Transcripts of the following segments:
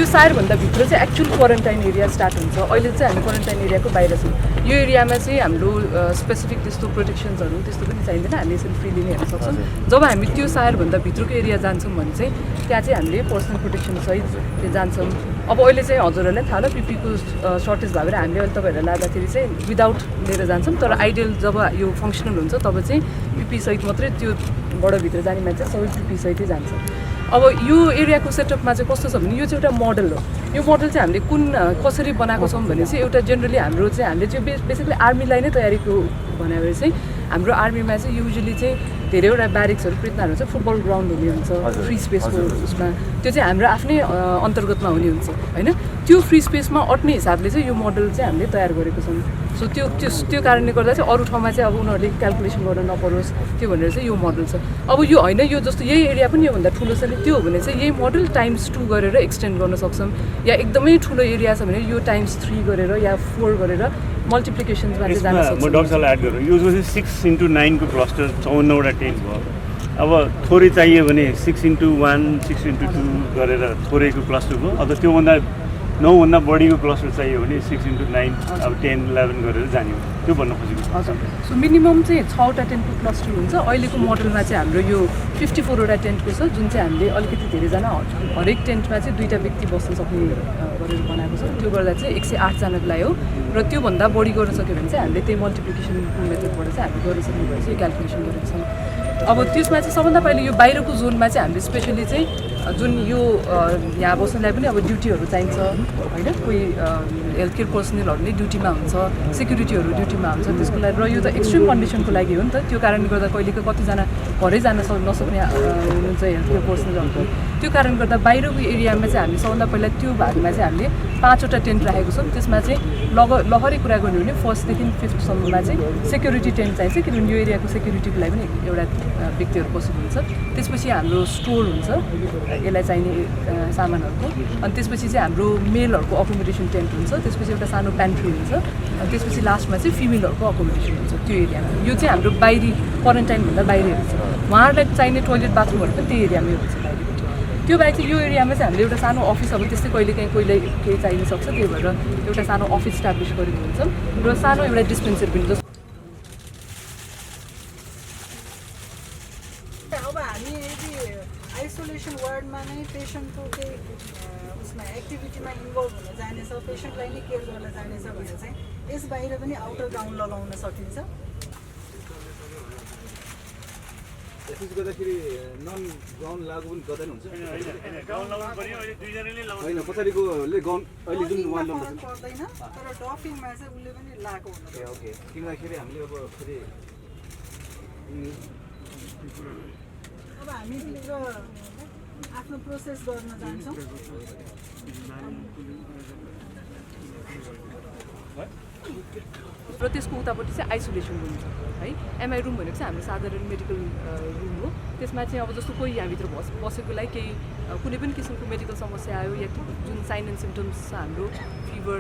त्यो सायरभन्दा भित्र चाहिँ एक्चुअल क्वारेन्टाइन एरिया स्टार्ट हुन्छ। अहिले चाहिँ हामी क्वारेन्टाइन एरियाको बाहिर छौँ। यो एरियामा चाहिँ हाम्रो स्पेसिफिक त्यस्तो प्रोटेक्सन्सहरू त्यस्तो पनि चाहिँदैन, हामीले यसरी फ्रिली नै हेर्न सक्छौँ। जब हामी त्यो सायरभन्दा भित्रको एरिया जान्छौँ भने चाहिँ त्यहाँ चाहिँ हामीले पर्सनल प्रोटेक्सनसहित त्यो जान्छौँ। अब अहिले चाहिँ हजुरहरूलाई थाहा होला पिपीको सर्टेज भएर हामीले अहिले तपाईँहरूलाई लाँदाखेरि चाहिँ विदाउट लिएर जान्छौँ, तर आइडियल जब यो फङ्सनल हुन्छ तब चाहिँ पिपीसहित मात्रै त्यो बडभित्र जाने मान्छे सबै पिपीसहितै जान्छ। अब यो एरियाको सेटअपमा चाहिँ कस्तो छ भने यो चाहिँ एउटा मोडल हो। यो मोडल चाहिँ हामीले कसरी बनाएको छौँ भने चाहिँ एउटा जेनरली हाम्रो चाहिँ हामीले चाहिँ बेसिकली आर्मीलाई नै तयारीको भन्यो भने चाहिँ हाम्रो आर्मीमा चाहिँ युजली चाहिँ धेरैवटा ब्यारिक्सहरू प्रितनाहरू हुन्छ, फुटबल ग्राउन्ड हुने हुन्छ, फ्री स्पेसको उसमा त्यो चाहिँ हाम्रो आफ्नै अन्तर्गतमा हुने हुन्छ होइन। त्यो फ्री स्पेसमा अट्ने हिसाबले चाहिँ यो मोडल चाहिँ हामीले तयार गरेको छौँ। सो त्यो कारणले गर्दा चाहिँ अरू ठाउँमा चाहिँ अब उनीहरूले क्यालकुलेसन गर्न नपरोस् त्यो भनेर चाहिँ यो मोडल छ। अब यो होइन, यो जस्तो यही एरिया पनि योभन्दा ठुलो छ नि, त्यो हो भने चाहिँ यही मोडल टाइम्स 2 गरेर एक्सटेन्ड गर्न सक्छौँ, या एकदमै ठुलो एरिया छ भने यो टाइम्स 3 गरेर या 4 गरेर मल्टिप्लिकेसन्समा चाहिँ जान सक्छौँ। म डक्टरलाई एड गरौँ, यो चाहिँ 6x9 को क्लस्टर 54वटा टेन्ट भयो। अब थोरै चाहियो भने 6x1 6x2 गरेर थोरैको क्लस्टर भयो। अब त्योभन्दा 9भन्दा बढीको क्लस्टर चाहियो भने 6x9 अब 10-11 गरेर जाने हो, त्यो भन्न खोजेको। हजुर, सो मिनिमम चाहिँ 6वटा टेन्टको क्लस्टर हुन्छ। अहिलेको मोडलमा चाहिँ हाम्रो यो 54वटा टेन्टको छ, जुन चाहिँ हामीले अलिकति धेरैजना हरेक टेन्टमा चाहिँ 2टा व्यक्ति बस्न सक्ने गरेर बनाएको छ। त्यो गर्दा चाहिँ 108 जनाको लागि हो, र त्योभन्दा बढी गर्न सक्यो भने चाहिँ हामीले त्यही मल्टिप्लिकेसन मेथडबाट चाहिँ हामीले गर्न सक्ने भएछ, यो क्यालकुलेसन गरेको छौँ। अब त्यसमा चाहिँ सबभन्दा पहिले यो बाहिरको जोनमा चाहिँ हामीले स्पेसली चाहिँ जुन यो यहाँ बस्नलाई पनि अब ड्युटीहरू चाहिन्छ होइन, कोही हेल्थ केयर पर्सनलहरू नै ड्युटीमा हुन्छ, सेक्युरिटीहरू ड्युटीमा हुन्छ, त्यसको लागि र यो त एक्सट्रिम कन्डिसनको लागि हो नि त। त्यो कारणले गर्दा कहिलेको कतिजना घरै जान नसक्ने हुनुहुन्छ हेल्थ केयर पर्सनलहरूको, त्यो कारणले गर्दा बाहिरको एरियामा चाहिँ हामी सबभन्दा पहिला त्यो भागमा चाहिँ हामीले 5वटा टेन्ट राखेको छौँ। त्यसमा चाहिँ लहरै कुरा गर्ने हो भने 1st देखि 5thसम्ममा चाहिँ सेक्युरिटी टेन्ट चाहिन्छ, किनभने यो एरियाको सेक्युरिटीको लागि पनि एउटा व्यक्तिहरू बसेको हुन्छ। त्यसपछि हाम्रो स्टोर हुन्छ यसलाई चाहिने सामानहरूको, अनि त्यसपछि चाहिँ हाम्रो मेलहरूको अकोमोडेसन टेन्ट हुन्छ, त्यसपछि एउटा सानो प्यान्ट्री हुन्छ, अनि त्यसपछि लास्टमा चाहिँ फिमेलहरूको अकोमोडेसन हुन्छ त्यो एरियामा। यो चाहिँ हाम्रो बाहिरी क्वारेन्टाइनभन्दा बाहिरी हुन्छ। उहाँहरूलाई चाहिने टोइलेट बाथरुमहरू पनि त्यही एरियामै हुन्छ बाहिरपट्टि। त्यो बाहेक चाहिँ यो एरियामा चाहिँ हामीले एउटा सानो अफिस, अब त्यस्तै कहिलेकाहीँ कोहीलाई केही चाहिन सक्छ, त्यही भएर एउटा सानो अफिस इस्टाब्लिस गरेको हुन्छ र सानो एउटा डिस्पेन्सरी पनि। अब हामी यदि आइसोलेसन वार्डमा नै पेसेन्टको केही उसमा एक्टिभिटीमा इन्भल्भ हुन जानेछ, पेसेन्टलाई नै केयर गर्न जानेछ भने चाहिँ यस बाहिर पनि आउटर ग्राउन्ड लगाउन सकिन्छ। त्यसो गर्दाखेरि नन ग्राउन्ड लागु पनि गर्दैन हुन्छ होइन, पछाडिकोले ग्राउन्ड अहिले जुन वान पर्दैन, तर डफिङमा चाहिँ उसले पनि लगाएको हुनु। ओके, किन्दाखेरि हामीले अब फेरि अब हामी भित्र आफ्नो प्रोसेस गर्न जान्छौँ। र त्यसको उतापट्टि चाहिँ आइसोलेसन रुम छ है। एमआई रुम भनेको चाहिँ हाम्रो साधारण मेडिकल रुम हो। त्यसमा चाहिँ अब जस्तो कोही यहाँभित्र बसेकोलाई केही कुनै पनि किसिमको मेडिकल समस्या आयो या जुन साइन एन्ड सिम्टम्स छ हाम्रो फिभर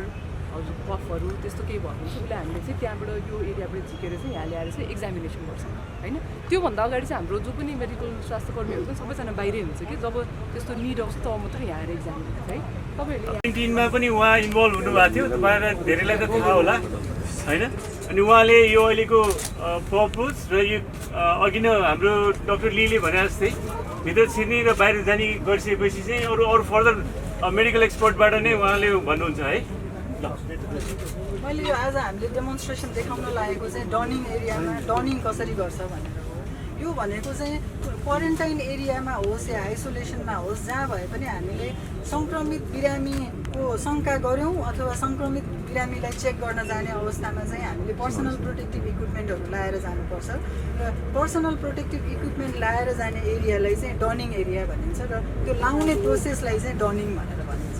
हजुर कफहरू त्यस्तो केही भएको हुन्छ, उसलाई हामीले चाहिँ त्यहाँबाट यो एरियाबाट झिकेर चाहिँ यहाँ ल्याएर चाहिँ एक्जामिनेसन गर्छ होइन। त्योभन्दा अगाडि चाहिँ हाम्रो जो पनि मेडिकल स्वास्थ्यकर्मीहरू पनि सबैजना बाहिरै हुन्छ कि, जब त्यस्तो निड आउँछ तब मात्रै यहाँ आएर एक्जामिन हुन्छ है। तपाईँहरूले 19मा पनि उहाँ इन्भल्भ हुनुभएको थियो, तपाईँलाई धेरैलाई त थाहा होला होइन। अनि उहाँले यो अहिलेको पर्पोज र यो अघि नै हाम्रो डाक्टर लीले भने जस्तै भित्र छिर्ने र बाहिर जाने गरिसकेपछि चाहिँ अरू फर्दर मेडिकल एक्सपर्टबाट नै उहाँले भन्नुहुन्छ है। मैले यो आज हामीले डेमोन्स्ट्रेसन देखाउन लागेको चाहिँ डनिङ एरियामा डनिङ कसरी गर्छ भनेर हो। यो भनेको चाहिँ क्वारेन्टाइन एरियामा होस् या आइसोलेसनमा होस्, जहाँ भए पनि हामीले सङ्क्रमित बिरामीको शङ्का गऱ्यौँ अथवा सङ्क्रमित बिरामीलाई चेक गर्न जाने अवस्थामा चाहिँ हामीले पर्सनल प्रोटेक्टिभ इक्विपमेन्टहरू लाएर जानुपर्छ र पर्सनल प्रोटेक्टिभ इक्विपमेन्ट लाएर जाने एरियालाई चाहिँ डनिङ एरिया भनिन्छ र त्यो लाउने प्रोसेसलाई चाहिँ डनिङ भनेर भनिन्छ।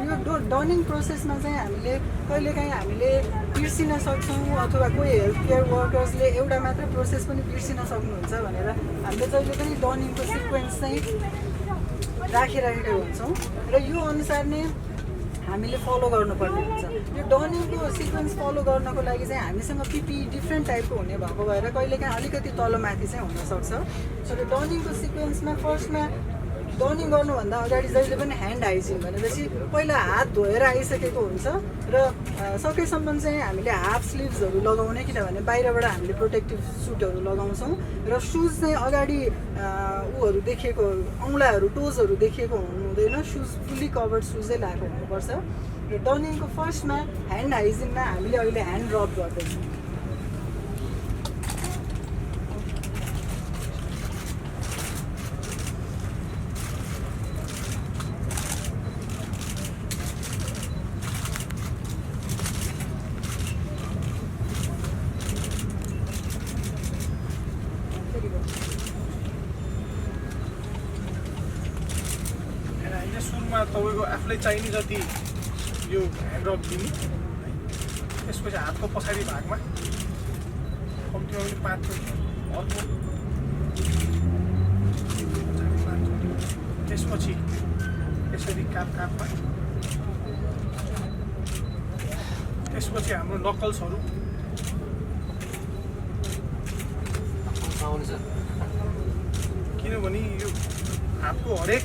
यो डनिङ प्रोसेसमा चाहिँ हामीले कहिलेकाहीँ हामीले बिर्सिन सक्छौँ अथवा कोही हेल्थ केयर वर्कर्सले एउटा मात्र प्रोसेस पनि बिर्सिन सक्नुहुन्छ भनेर हामीले जहिले पनि डनिङको सिक्वेन्स चाहिँ राखिरहेका हुन्छौँ र यो अनुसार नै हामीले फलो गर्नुपर्ने हुन्छ। यो डनिङको सिक्वेन्स फलो गर्नको लागि चाहिँ हामीसँग पिपी डिफ्रेन्ट टाइपको हुने भएको भएर कहिलेकाहीँ अलिकति तलमाथि चाहिँ हुनसक्छ। तर डनिङको सिक्वेन्समा फर्स्टमा डनिङ गर्नुभन्दा अगाडि जहिले पनि ह्यान्ड हाइजिन भनेपछि पहिला हात धोएर आइसकेको हुन्छ र सकेसम्म चाहिँ हामीले हाफ स्लिभ्सहरू लगाउने, किनभने बाहिरबाट हामीले प्रोटेक्टिभ सुटहरू लगाउँछौँ र सुज चाहिँ अगाडि ऊहरू देखिएको, औँलाहरू टोजहरू देखिएको हुनु हुँदैन, सुज फुल्ली कभर्ड सुजै लगाएको हुनुपर्छ। र डनिङको फर्स्टमा ह्यान्ड हाइजिनमा हामीले अहिले ह्यान्ड रब गर्दैछौँ। सुरुमा तपाईँको आफूलाई चाहिने जति यो ह्यान्ड रब दिने, त्यसपछि हातको पछाडि भागमा कम्तीमा पनि 5 चोटि अर्को, त्यसपछि यसरी कापमा, त्यसपछि हाम्रो नकल्सहरू किनभने यो हातको हरेक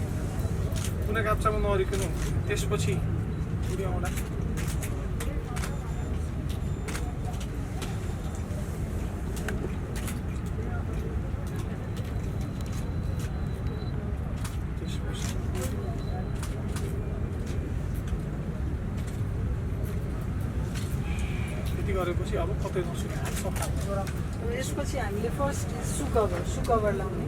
कुना काप्चामा नअरिकन त्यसपछि पुर्याउँदा त्यति गरेपछि अब कतै नसुके हात सफा हुन्छ। यसपछि हामीले फर्स्ट सु कभर लाउने।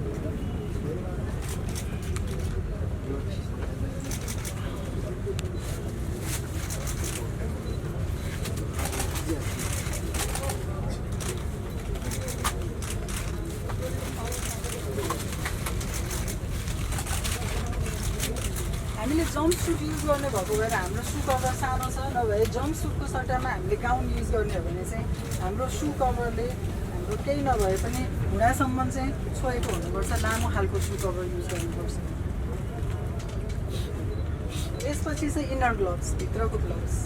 हामीले जम्प सुट युज गर्ने भएको भएर हाम्रो सु कभर सानो छ, नभए जम्प सुटको सट्टामा हामीले गाउन युज गर्ने हो भने चाहिँ हाम्रो सु कभरले हाम्रो केही नभए पनि घुँडासम्म चाहिँ छोएको हुनुपर्छ, लामो खालको सु कभर युज गर्नुपर्छ। यसपछि चाहिँ इनर ग्लोभ्स, भित्रको ग्लोभ्स।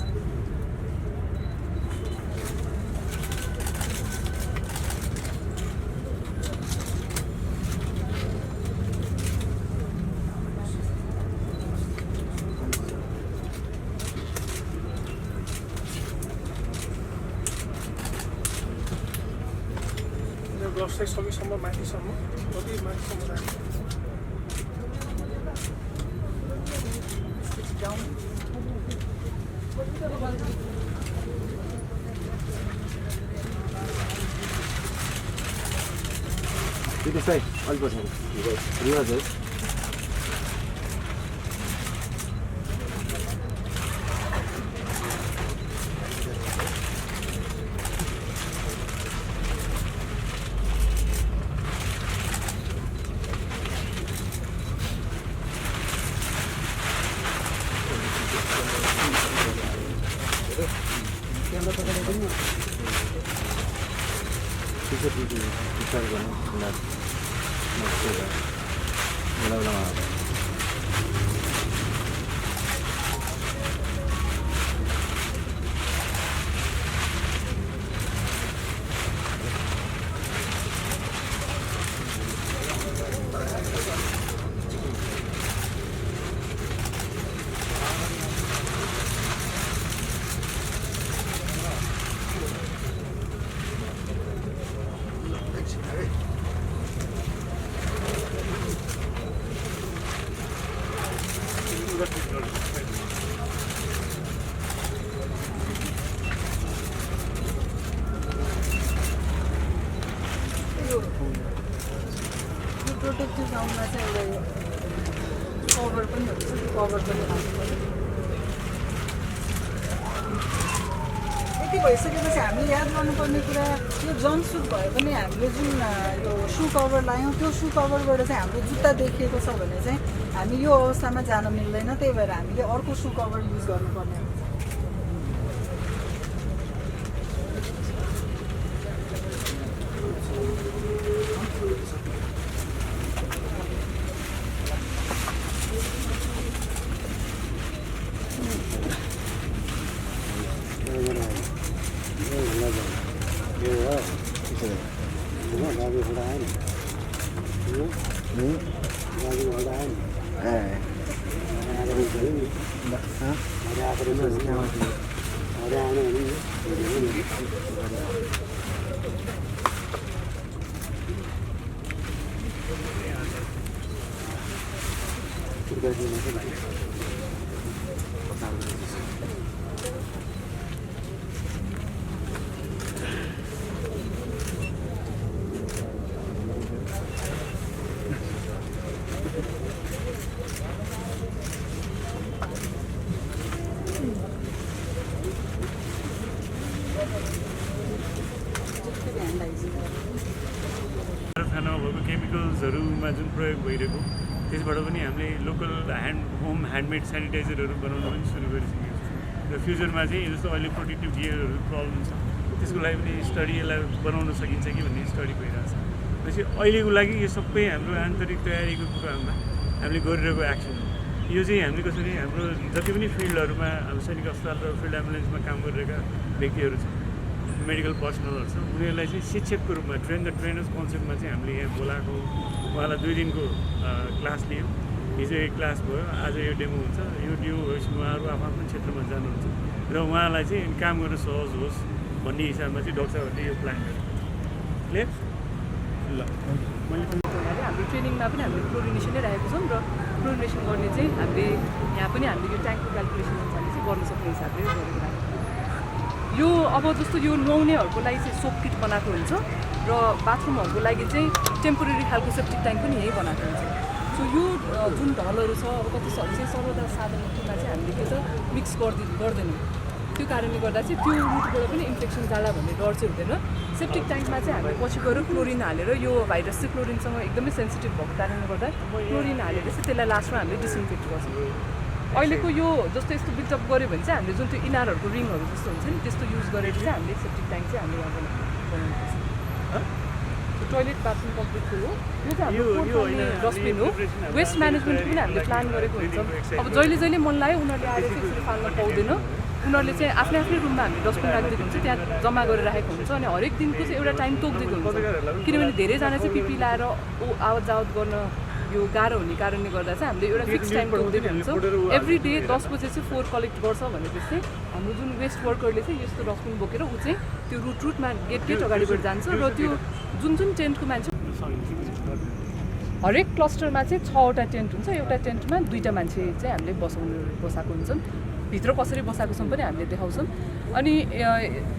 ग्लोभ्स चाहिँ सकेसम्म माथिसम्म, कति माथिसम्म राख्नु। त्यस्तै अलि पछाडि रिवाज है। विचार गर्नु प्रोटेक्टिभ गाउनमा चाहिँ एउटा कभर पनि हुन्छ, कभर पनि हाल्नुपर्छ। यति भइसकेपछि हामीले याद गर्नुपर्ने कुरा, यो जम्प सुट भए पनि हामीले जुन यो सु कभर लायौँ, त्यो सु कभरबाट चाहिँ हाम्रो जुत्ता देखिएको छ भने चाहिँ हामी यो अवस्थामा जान मिल्दैन, त्यही भएर हामीले अर्को सु कभर युज गर्नुपर्ने हुन्छ। खानामा भएको केमिकल्सहरूमा जुन प्रयोग भइरहेको त्यसबाट पनि हामीले लोकल होम ह्यान्डमेड सेनिटाइजरहरू बनाउन पनि सुरु गरिसकेको छौँ र फ्युचरमा चाहिँ जस्तो अहिले प्रोटेक्टिभ गियरहरू प्रब्लम छ त्यसको लागि पनि स्टडी यसलाई बनाउन सकिन्छ कि भन्ने स्टडी भइरहेको छ। त्यसपछि अहिलेको लागि यो सबै हाम्रो आन्तरिक तयारीको कुरामा हामीले गरिरहेको एक्सन यो चाहिँ हामीले कसरी हाम्रो जति पनि फिल्डहरूमा हाम्रो सैनिक अस्पताल र फिल्ड एम्बुलेन्समा काम गरिरहेका व्यक्तिहरू छन् मेडिकल पर्सनलहरू छ उनीहरूलाई चाहिँ शिक्षकको रूपमा ट्रेन द ट्रेनर्स कन्सेप्टमा चाहिँ हामीले यहाँ बोलाएको उहाँलाई 2 दिनको क्लास लियौँ। हिजो एक क्लास भयो, आज यो डेमो हुन्छ। यो उहाँहरू आफ्नो क्षेत्रमा जानुहुन्छ र उहाँलाई चाहिँ काम गर्न सहज होस् भन्ने हिसाबमा चाहिँ डाक्टर साहबहरूले यो प्लान गर्यो। क्लियर ल हाम्रो ट्रेनिङमा पनि हामीले क्लोरिनेसनै राखेको छौँ र क्लोरिनेसन गर्ने चाहिँ हामीले यहाँ पनि हामीले यो ट्याङ्कको क्यालकुलेसन अनुसारले चाहिँ गर्न सक्ने हिसाबले गरेको राखेको। यो अब जस्तो यो नुहाउनेहरूको लागि चाहिँ सोप किट बनाएको हुन्छ र बाथरुमहरूको लागि चाहिँ टेम्पोरेरी खालको सेप्टिक ट्याङ्क पनि यहीँ बनाएको हुन्छ। सो यो जुन ढलहरू छ अब कति चाहिँ सर्वसाधारण रूपमा चाहिँ हामीले के त मिक्स गर्दैनौँ। त्यो कारणले गर्दा चाहिँ त्यो रुटबाट पनि इन्फेक्सन जाला भन्ने डर चाहिँ हुँदैन। सेप्टिक ट्याङ्कमा चाहिँ हामीले पछि गएर क्लोरिन हालेर यो भाइरस चाहिँ क्लोरिनसँग एकदमै सेन्सिटिभ भएको कारणले गर्दा क्लोरिन हालेर चाहिँ त्यसलाई लास्टमा हामीले डिसइन्फेक्ट गर्छौँ। अहिलेको यो जस्तो यस्तो बिल्डअप गऱ्यो भने चाहिँ हामीले जुन त्यो इनारहरूको रिङहरू जस्तो हुन्छ नि त्यस्तो युज गरेर चाहिँ हामीले सेप्टिक ट्याङ्क चाहिँ हामीले यहाँ बनाउनुपर्छ। टोइलेट बाथरुम कम्प्लिट हो यो चाहिँ हाम्रो डस्टबिन हो। वेस्ट म्यानेजमेन्ट पनि हामीले प्लान गरेको हुन्छ। अब जहिले मन लाग्यो उनीहरूले आएर चाहिँ यसरी फाल्न पाउँदैन। उनीहरूले चाहिँ आफ्नै रुममा हामीले डस्टबिन राखिदिएको हुन्छ, त्यहाँ जम्मा गरेर राखेको हुन्छ अनि हरेक दिनको चाहिँ एउटा टाइम तोकिदिएको हुन्छ। किनभने धेरैजना चाहिँ पिपी लाएर आवत जावत गर्न यो गाह्रो हुने कारणले गर्दा चाहिँ हामीले एउटा फिक्स टाइम तोकिदिएको हुन्छ। एभ्री डे 10 बजे चाहिँ 4 कलेक्ट गर्छ भनेपछि हाम्रो जुन वेस्ट वर्करले चाहिँ यस्तो डस्टबिन बोकेर ऊ चाहिँ त्यो रुटमा गेट अगाडिबाट जान्छ र त्यो जुन टेन्टको मान्छे हरेक क्लस्टरमा चाहिँ 6वटा टेन्ट हुन्छ। एउटा टेन्टमा 2टा मान्छे चाहिँ हामीले बसाएको हुन्छन्। भित्र कसरी बसाएको छौँ पनि हामीले देखाउँछौँ। अनि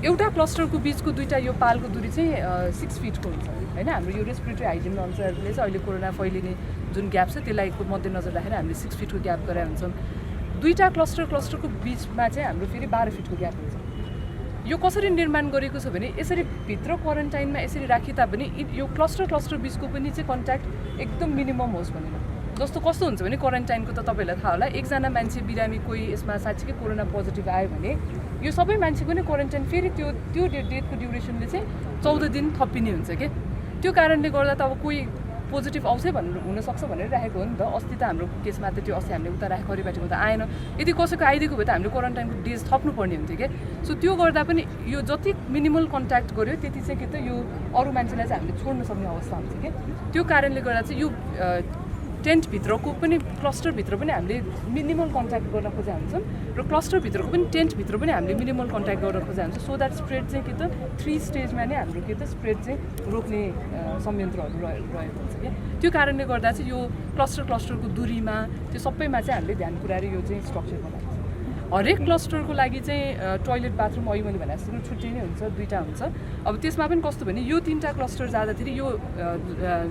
एउटा क्लस्टरको बिचको 2टा यो पालको दूरी चाहिँ 6 फिटको हुन्छ होइन। हाम्रो यो रेस्पिरेटरी हाइजिन अनुसारले चाहिँ अहिले कोरोना फैलिने जुन ग्याप छ त्यसलाई मध्यनजर राखेर हामीले 6 फिटको ग्याप गराएका हुन्छौँ। 2टा क्लस्टरको बिचमा चाहिँ हाम्रो फेरि 12 फिटको ग्याप हुन्छ। यो कसरी निर्माण गरेको छ भने यसरी भित्र क्वारेन्टाइनमा यसरी राखी तापनि यो क्लस्टर बिचको पनि चाहिँ कन्ट्याक्ट एकदम मिनिमम होस् भनेर। जस्तो कस्तो हुन्छ भने क्वारेन्टाइनको त तपाईँलाई थाहा होला, एकजना मान्छे बिरामी कोही यसमा साँच्चीकै कोरोना पोजिटिभ आयो भने यो सबै मान्छेको नै क्वारेन्टाइन फेरि त्यो डेटको ड्युरेसनले चाहिँ 14 दिन थपिने हुन्छ कि। त्यो कारणले गर्दा त अब कोही पोजिटिभ आउँछ भनेर हुनसक्छ भनेर राखेको हो नि त। अस्ति त हाम्रो केसमा त त्यो अस्ति हामीले उता राखेको खरिबाटीमा त आएन। यदि कसैको आइदिएको भए त हामीले क्वारेन्टाइनको डेज थप्नुपर्ने हुन्थ्यो कि। सो त्यो गर्दा पनि यो जति मिनिमल कन्ट्याक्ट गर्यो त्यति चाहिँ के त यो अरू मान्छेलाई चाहिँ हामीले छोड्न सक्ने अवस्था हुन्छ कि। त्यो कारणले गर्दा चाहिँ यो टेन्टभित्रको पनि क्लस्टरभित्र पनि हामीले मिनिमल कन्ट्याक्ट गर्न खोजेका हुन्छौँ र क्लस्टरभित्रको पनि टेन्टभित्र पनि हामीले मिनिमल कन्ट्याक्ट गर्न खोजेका हुन्छौँ। सो द्याट स्प्रेड चाहिँ के त 3 स्टेजमा नै हाम्रो के त स्प्रेड चाहिँ रोक्ने संयन्त्रहरू रहेको हुन्छ क्या। त्यो कारणले गर्दा चाहिँ यो क्लस्टरको दूरीमा त्यो सबैमा चाहिँ हामीले ध्यान पुऱ्याएर यो चाहिँ स्ट्रक्चर बनाएको छ। हरेक क्लस्टरको लागि चाहिँ टोइलेट बाथरुम अघि मैले भने जस्तो छुट्टै नै हुन्छ, 2टा हुन्छ। अब त्यसमा पनि कस्तो भने यो 3टा क्लस्टर जाँदाखेरि यो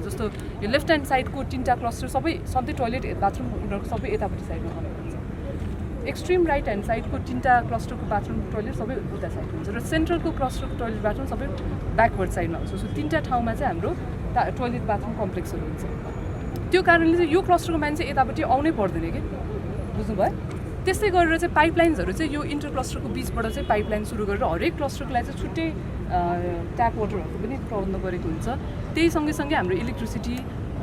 जस्तो यो लेफ्ट ह्यान्ड साइडको 3टा क्लस्टर सबै सधैँ टोइलेट बाथरुम उनीहरूको सबै यतापट्टि साइडमा बनेको हुन्छ। एक्सट्रिम राइट ह्यान्ड साइडको 3टा क्लस्टरको बाथरुम टोइलेट सबै उता साइड हुन्छ र सेन्ट्रलको क्लस्टरको टोइलेट बाथरुम सबै ब्याकवर्ड साइडमा हुन्छ। सो 3टा ठाउँमा चाहिँ हाम्रो टोइलेट बाथरुम कम्प्लेक्सहरू हुन्छ। त्यो कारणले चाहिँ यो क्लस्टरको मान्छे यतापट्टि आउनै पर्दैन कि, बुझ्नुभयो। त्यस्तै गरेर चाहिँ पाइपलाइन्सहरू चाहिँ यो इन्टर क्लस्टरको बिचबाट चाहिँ पाइपलाइन सुरु गरेर हरेक क्लस्टरको लागि चाहिँ छुट्टै ट्याप वाटरहरूको पनि प्रबन्ध गरेको हुन्छ। त्यही सँगै हाम्रो इलेक्ट्रिसिटी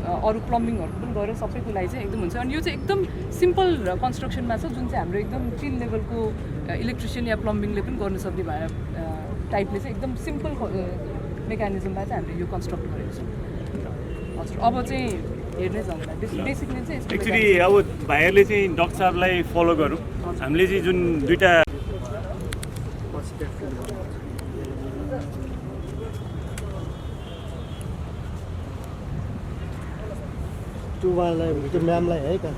अरू प्लम्बिङहरूको पनि गरेर सबैको लागि चाहिँ एकदम हुन्छ। अनि यो चाहिँ एकदम सिम्पल कन्स्ट्रक्सनमा छ जुन चाहिँ हाम्रो एकदम 3 लेभलको इलेक्ट्रिसियन या प्लम्बिङले पनि गर्न सक्ने भएर टाइपले चाहिँ एकदम सिम्पल मेकानिजममा चाहिँ हामीले यो कन्स्ट्रक्ट गरेको छ। हजुर अब चाहिँ हेर्नै जाउँला बेसिकली चाहिँ यस्तो एक्चुअली अब भाइहरूले चाहिँ डक्टर साहबलाई फलो गरौँ हामीले चाहिँ जुन दुईवटा त्यो उहाँलाई त्यो म्यामलाई है कहाँ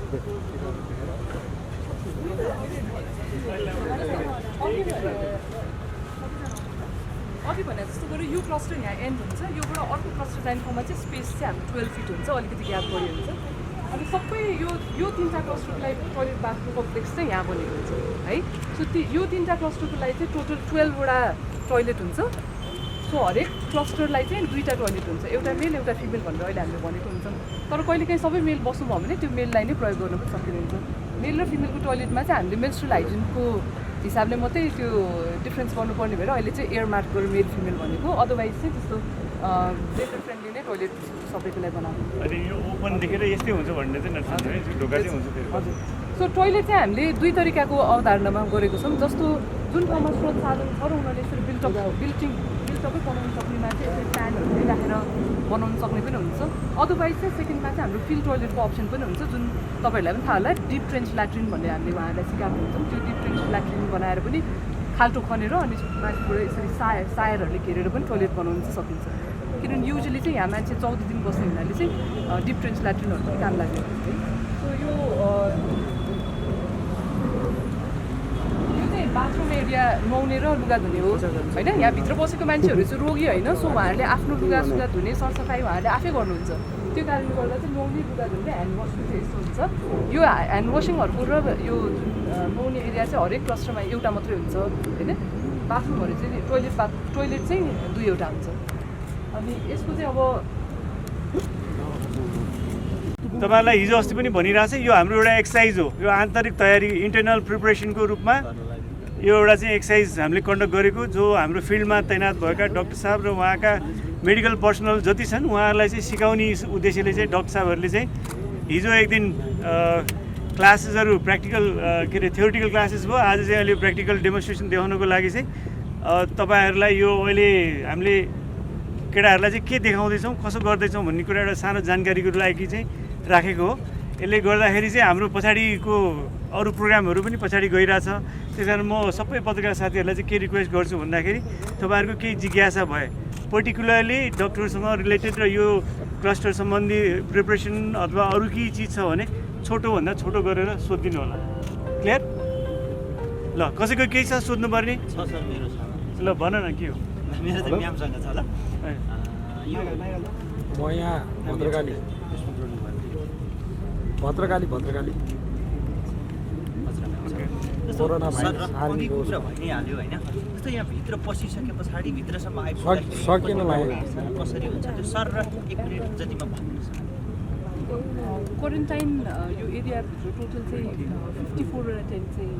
अघि भने जस्तो गऱ्यो यो क्लस्टर यहाँ एन्ड हुन्छ योबाट अर्को क्लस्टर जाने ठाउँमा चाहिँ स्पेस चाहिँ हाम्रो 12 फिट हुन्छ अलिकति ग्याप बढी हुन्छ अनि सबै यो तिनवटा क्लस्टरको लागि टोइलेट बाथरुम कम्प्लेक्स चाहिँ यहाँ बनेको हुन्छ है सो यो तिनवटा क्लस्टरको लागि चाहिँ टोटल 12वटा टोइलेट हुन्छ सो हरेक क्लस्टरलाई चाहिँ 2टा टोइलेट हुन्छ एउटा मेल एउटा फिमेल भनेर अहिले हामीले भनेको हुन्छ तर कहिलेकाहीँ सबै मेल बस्नु भयो भने त्यो मेललाई नै प्रयोग गर्नु पनि सकिन्छ मेल र फिमेलको टोइलेटमा चाहिँ हामीले मेन्स्ट्रुअल हाइजिनको हिसाबले मात्रै त्यो डिफ्रेन्स गर्नुपर्ने भएर अहिले चाहिँ एयर मार्क गरेर मेल फिमेल भनेको अदरवाइज चाहिँ त्यस्तो जेन्डर फ्रेन्डली नै टोइलेट सबैको लागि बनाएको अनि यो ओपन देखेर यस्तै हुन्छ भन्ने चाहिँ नसक्छ है ढोका चाहिँ हुन्छ फेरि हजुर सो टोइलेट चाहिँ हामीले 2 तरिकाको अवधारणामा गरेको छौँ जस्तो जुन ठाउँमा स्रोत साधन छ र उनीहरूले यसरी बिल्टअपै बनाउनु सक्ने मान्छे यसरी प्यानहरू राखेर बनाउनु सक्ने पनि हुन्छ अदरवाइज चाहिँ सेकेन्डमा चाहिँ हाम्रो फिल्ड टोइलेटको अप्सन पनि हुन्छ जुन तपाईँहरूलाई पनि थाहा होला डिप ट्रेन्च ल्याट्रिन भन्ने हामीले उहाँहरूलाई सिकाएको हुन्छौँ त्यो डिप ट्रेन्च ल्याट्रिन बनाएर पनि खाल्टो खनेर अनि माथिबाट यसरी सायरहरूले घेरेर पनि टोइलेट बनाउनु चाहिँ सकिन्छ किनभने युजली चाहिँ यहाँ मान्छे 14 दिन बस्ने हुनाले चाहिँ डिप ट्रेन्च ल्याट्रिनहरू पनि काम लाग्ने हुन्छ है सो यो चाहिँ बाथरुम एरिया नुहाउने र लुगा धुने हो होइन यहाँभित्र बसेको मान्छेहरू चाहिँ रोगी होइन सो उहाँहरूले आफ्नो लुगा धुने सरसफाइ उहाँहरूले आफै गर्नुहुन्छ त्यो कारणले गर्दा चाहिँ नुहाउने लुगा धुने ह्यान्ड वासिङ चाहिँ यस्तो हुन्छ यो ह्यान्ड वासिङहरूको र यो नुहाउने एरिया चाहिँ हरेक क्लस्टरमा एउटा मात्रै हुन्छ होइन बाथरुमहरू चाहिँ टोइलेट चाहिँ 2वटा हुन्छ अनि यसको चाहिँ अब तपाईँहरूलाई हिजो अस्ति पनि भनिरहेको छ यो हाम्रो एउटा एक्सर्साइज हो यो आन्तरिक तयारी इन्टरनल प्रिपरेसनको रूपमा यो एउटा चाहिँ एक्सर्साइज हामीले कन्डक्ट गरेको जो हाम्रो फिल्डमा तैनात भएका डक्टर साहब र उहाँका मेडिकल पर्सनल जति छन् उहाँहरूलाई चाहिँ सिकाउने उद्देश्यले चाहिँ डक्टर साहबहरूले चाहिँ हिजो एक दिन क्लासेसहरू प्र्याक्टिकल के अरे थ्योरिटिकल क्लासेस भयो आज चाहिँ अहिले प्र्याक्टिकल डेमोन्स्ट्रेसन देखाउनको लागि चाहिँ तपाईँहरूलाई यो अहिले हामीले केटाहरूलाई चाहिँ के देखाउँदैछौँ कसो गर्दैछौँ भन्ने कुरा एउटा सानो जानकारीको लागि चाहिँ राखेको हो यसले गर्दाखेरि चाहिँ हाम्रो पछाडिको अरू प्रोग्रामहरू पनि पछाडि गइरहेछ त्यस कारण म सबै पत्रकार साथीहरूलाई चाहिँ के रिक्वेस्ट गर्छु भन्दाखेरि तपाईँहरूको केही जिज्ञासा भए पर्टिकुलरली डक्टरसँग रिलेटेड र यो क्लस्टर सम्बन्धी प्रिपरेसन अथवा अरू केही चिज छ भने छोटोभन्दा छोटो गरेर सोधिदिनु होला क्लियर ल कसैको केही छ सोध्नुपर्ने छ सर मेरो छ ल भन न के हो मेरो त म्यामसँग छ ल म यहाँ भद्रकाली कोरोना भाइरस आर्मीको कुरा भइ नै हाल्यो होइन जस्तो यहाँ भित्र पसिसके पछाडि भित्रसम्म सकिन लाग्यो कसरी हुन्छ त्यो सर र 1 मिनेट जतिमा भन्नुहोस् क्वारेन्टाइन यो एरियाभित्र टोटल चाहिँ 54वटा टेन्ट चाहिँ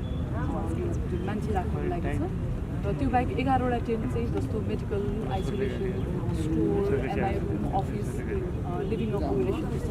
यो मान्छे राख्नको लागि छ र त्यो बाहेक 11वटा टेन्ट चाहिँ जस्तो medical isolation store MI room office living accommodation त्यस्तो